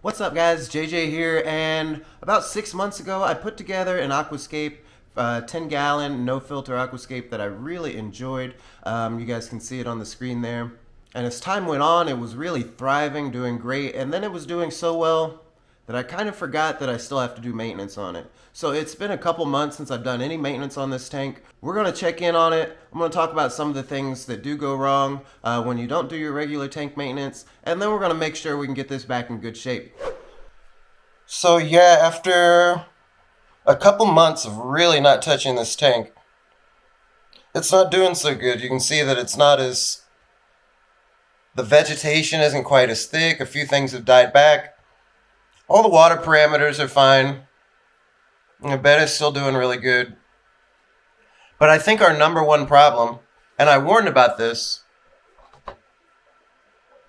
What's up guys, JJ here, and about 6 months ago I put together an Aquascape 10 gallon no filter Aquascape that I really enjoyed. You guys can see it on the screen there. And as time went on, it was really thriving, doing great, and then it was doing so well that I kind of forgot that I still have to do maintenance on it. So it's been a couple months since I've done any maintenance on this tank. We're going to check in on it. I'm going to talk about some of the things that do go wrong when you don't do your regular tank maintenance, and then we're going to make sure we can get this back in good shape. So yeah, after a couple months of really not touching this tank, it's not doing so good. You can see that it's not as... the vegetation isn't quite as thick. A few things have died back. All the water parameters are fine. The bed is still doing really good. But I think our number one problem, and I warned about this,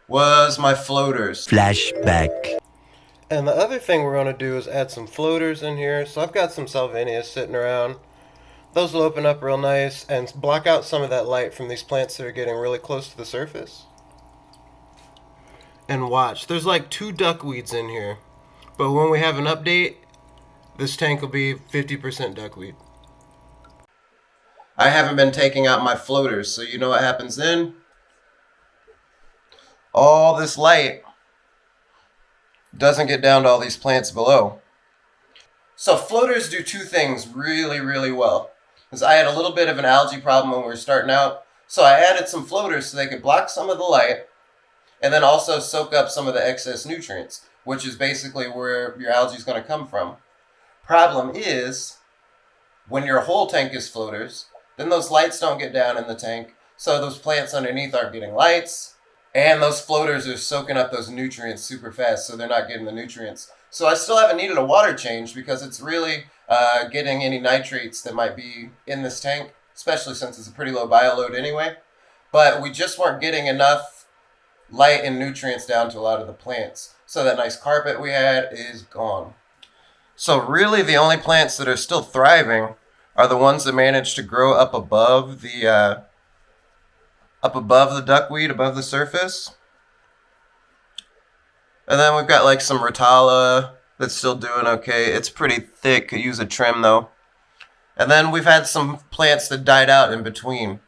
was my floaters. Flashback. And the other thing we're going to do is add some floaters in here. So I've got some salvinia sitting around. Those will open up real nice and block out some of that light from these plants that are getting really close to the surface. And watch, there's like 2 duckweeds in here. But when we have an update, this tank will be 50% duckweed. I haven't been taking out my floaters, so you know what happens then? All this light doesn't get down to all these plants below. So floaters do 2 things really, really well. Because I had a little bit of an algae problem when we were starting out, so I added some floaters so they could block some of the light and then also soak up some of the excess nutrients, which is basically where your algae is going to come from. Problem is, when your whole tank is floaters, then those lights don't get down in the tank, so those plants underneath aren't getting lights, and those floaters are soaking up those nutrients super fast, so they're not getting the nutrients. So I still haven't needed a water change because it's really getting any nitrates that might be in this tank, especially since it's a pretty low bioload anyway. But we just weren't getting enough light and nutrients down to a lot of the plants. So that nice carpet we had is gone. So really the only plants that are still thriving are the ones that managed to grow up above the duckweed, above the surface. And then we've got like some Rotala that's still doing okay. It's pretty thick, could use a trim though. And then we've had some plants that died out in between.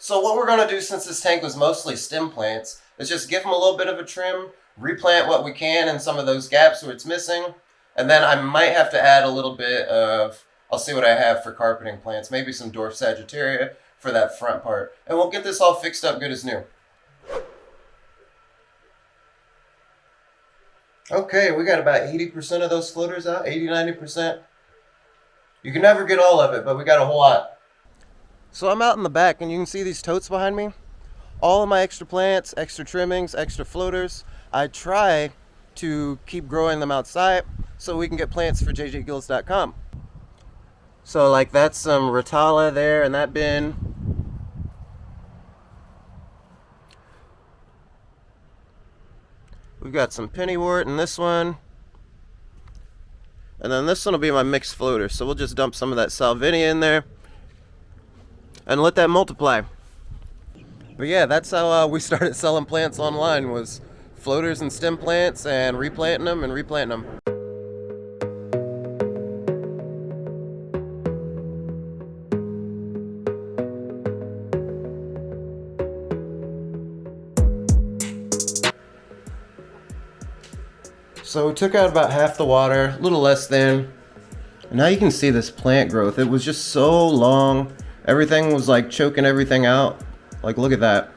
So what we're going to do, since this tank was mostly stem plants, is just give them a little bit of a trim, replant what we can in some of those gaps where it's missing, and then I might have to add a little bit of, I'll see what I have for carpeting plants, maybe some dwarf Sagittaria for that front part, and we'll get this all fixed up good as new. Okay, we got about 80% of those floaters out, 80-90%. You can never get all of it, but we got a whole lot. So I'm out in the back, and you can see these totes behind me. All of my extra plants, extra trimmings, extra floaters. I try to keep growing them outside so we can get plants for jjgills.com. So like that's some Rotala there in that bin. We've got some pennywort in this one. And then this one will be my mixed floater. So we'll just dump some of that salvinia in there and let that multiply. But yeah, that's how we started selling plants online, was floaters and stem plants and replanting them and replanting them. So we took out about half the water, a little less than. And now you can see this plant growth. It was just so long. Everything was like choking everything out. Like, look at that.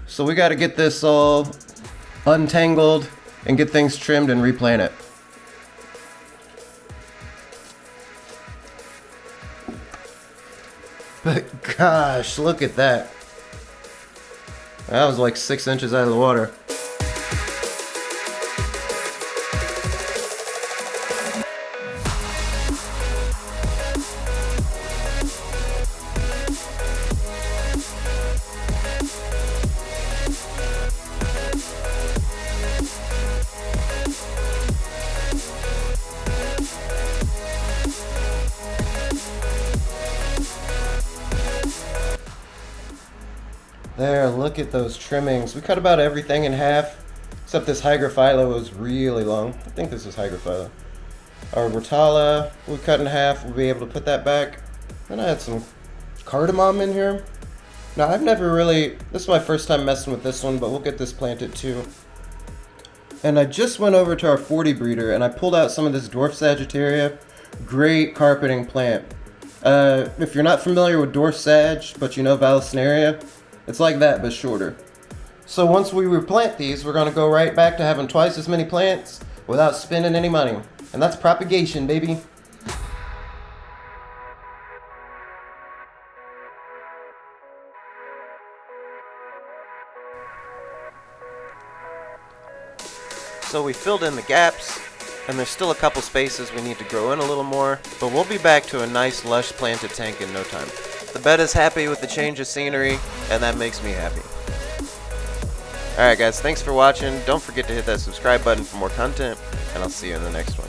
So we got to get this all untangled and get things trimmed and replant it. But gosh, look at that. That was like 6 inches out of the water. There, look at those trimmings. We cut about everything in half, except this hygrophila was really long. I think this is hygrophila. Our Rotala, we cut in half. We'll be able to put that back. Then I had some cardamom in here. Now, I've never really, this is my first time messing with this one, but we'll get this planted too. And I just went over to our 40 breeder and I pulled out some of this dwarf Sagittaria. Great carpeting plant. If you're not familiar with dwarf Sag, but you know Vallisneria, it's like that, but shorter. So once we replant these, we're going to go right back to having twice as many plants without spending any money. And that's propagation, baby. So we filled in the gaps, and there's still a couple spaces we need to grow in a little more, but we'll be back to a nice lush planted tank in no time. The betta's happy with the change of scenery, and that makes me happy. Alright guys, thanks for watching. Don't forget to hit that subscribe button for more content, and I'll see you in the next one.